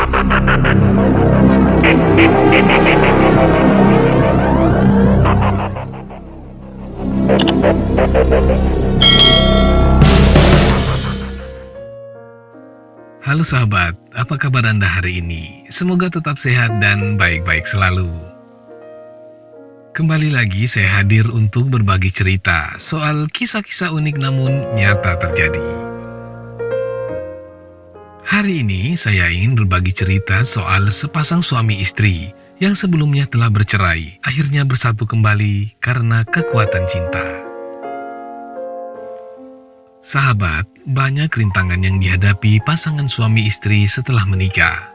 Halo sahabat, apa kabar Anda hari ini? Semoga tetap sehat dan baik-baik selalu. Kembali lagi saya hadir untuk berbagi cerita soal kisah-kisah unik namun nyata terjadi. Hari ini saya ingin berbagi cerita soal sepasang suami istri yang sebelumnya telah bercerai, akhirnya bersatu kembali karena kekuatan cinta. Sahabat, banyak rintangan yang dihadapi pasangan suami istri setelah menikah.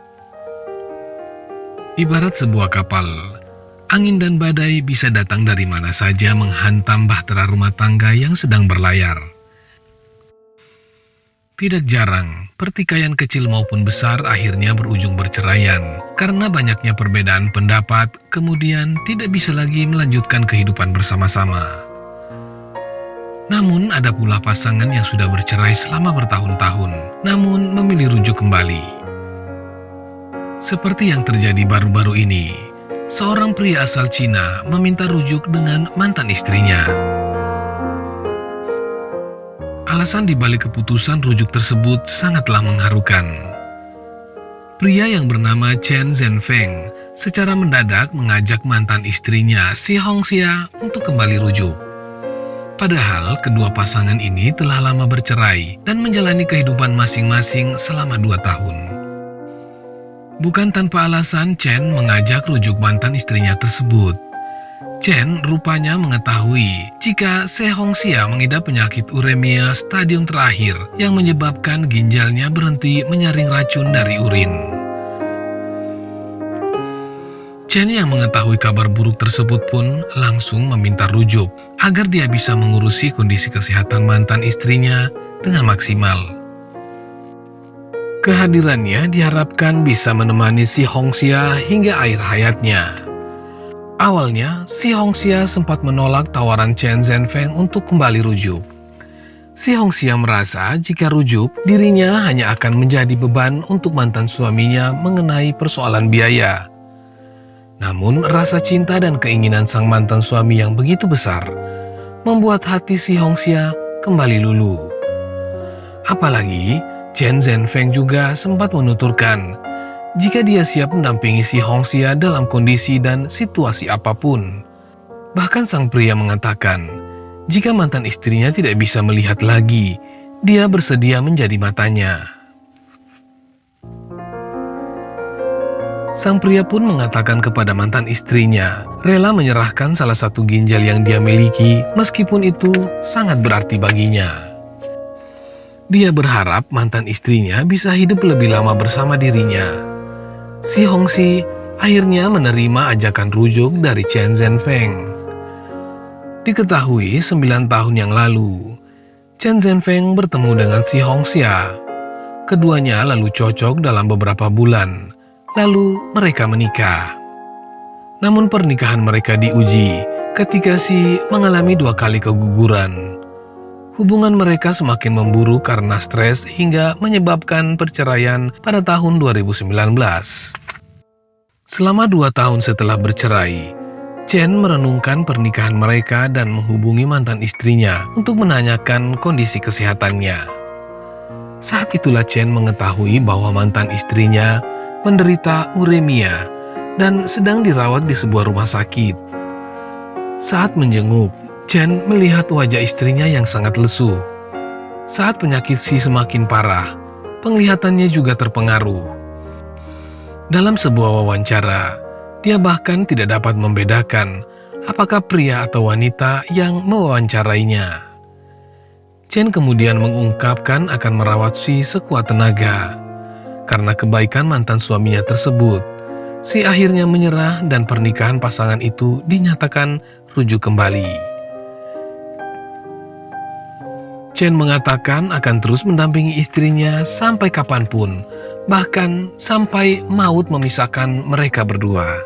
Ibarat sebuah kapal, angin dan badai bisa datang dari mana saja menghantam bahtera rumah tangga yang sedang berlayar. Tidak jarang, pertikaian kecil maupun besar akhirnya berujung berceraian karena banyaknya perbedaan pendapat, kemudian tidak bisa lagi melanjutkan kehidupan bersama-sama. Namun ada pula pasangan yang sudah bercerai selama bertahun-tahun, namun memilih rujuk kembali. Seperti yang terjadi baru-baru ini, seorang pria asal Cina meminta rujuk dengan mantan istrinya. Alasan dibalik keputusan rujuk tersebut sangatlah mengharukan. Pria yang bernama Chen Zhenfeng secara mendadak mengajak mantan istrinya Si Hongxia untuk kembali rujuk. Padahal kedua pasangan ini telah lama bercerai dan menjalani kehidupan masing-masing selama 2 tahun. Bukan tanpa alasan Chen mengajak rujuk mantan istrinya tersebut. Chen rupanya mengetahui jika Se Hongxia mengidap penyakit uremia stadium terakhir yang menyebabkan ginjalnya berhenti menyaring racun dari urin. Chen yang mengetahui kabar buruk tersebut pun langsung meminta rujuk agar dia bisa mengurusi kondisi kesehatan mantan istrinya dengan maksimal. Kehadirannya diharapkan bisa menemani Si Hongxia hingga akhir hayatnya. Awalnya, Si Hongxia sempat menolak tawaran Chen Zhenfeng untuk kembali rujuk. Si Hongxia merasa jika rujuk, dirinya hanya akan menjadi beban untuk mantan suaminya mengenai persoalan biaya. Namun, rasa cinta dan keinginan sang mantan suami yang begitu besar membuat hati Si Hongxia kembali luluh. Apalagi, Chen Zhenfeng juga sempat menuturkan jika dia siap mendampingi Si Hongxia dalam kondisi dan situasi apapun. Bahkan sang pria mengatakan, jika mantan istrinya tidak bisa melihat lagi, dia bersedia menjadi matanya. Sang pria pun mengatakan kepada mantan istrinya, rela menyerahkan salah satu ginjal yang dia miliki meskipun itu sangat berarti baginya. Dia berharap mantan istrinya bisa hidup lebih lama bersama dirinya. Si Hongxia akhirnya menerima ajakan rujuk dari Chen Zhenfeng. Diketahui 9 tahun yang lalu, Chen Zhenfeng bertemu dengan Si Hongxia. Keduanya lalu cocok dalam beberapa bulan. Lalu mereka menikah. Namun pernikahan mereka diuji ketika Si mengalami 2 kali keguguran. Hubungan mereka semakin memburuk karena stres hingga menyebabkan perceraian pada tahun 2019. Selama 2 tahun setelah bercerai, Chen merenungkan pernikahan mereka dan menghubungi mantan istrinya untuk menanyakan kondisi kesehatannya. Saat itulah Chen mengetahui bahwa mantan istrinya menderita uremia dan sedang dirawat di sebuah rumah sakit. Saat menjenguk, Chen melihat wajah istrinya yang sangat lesu. Saat penyakit Si semakin parah, penglihatannya juga terpengaruh. Dalam sebuah wawancara, dia bahkan tidak dapat membedakan apakah pria atau wanita yang mewawancarainya. Chen kemudian mengungkapkan akan merawat Si sekuat tenaga. Karena kebaikan mantan suaminya tersebut, Si akhirnya menyerah dan pernikahan pasangan itu dinyatakan rujuk kembali. Chen mengatakan akan terus mendampingi istrinya sampai kapanpun, bahkan sampai maut memisahkan mereka berdua.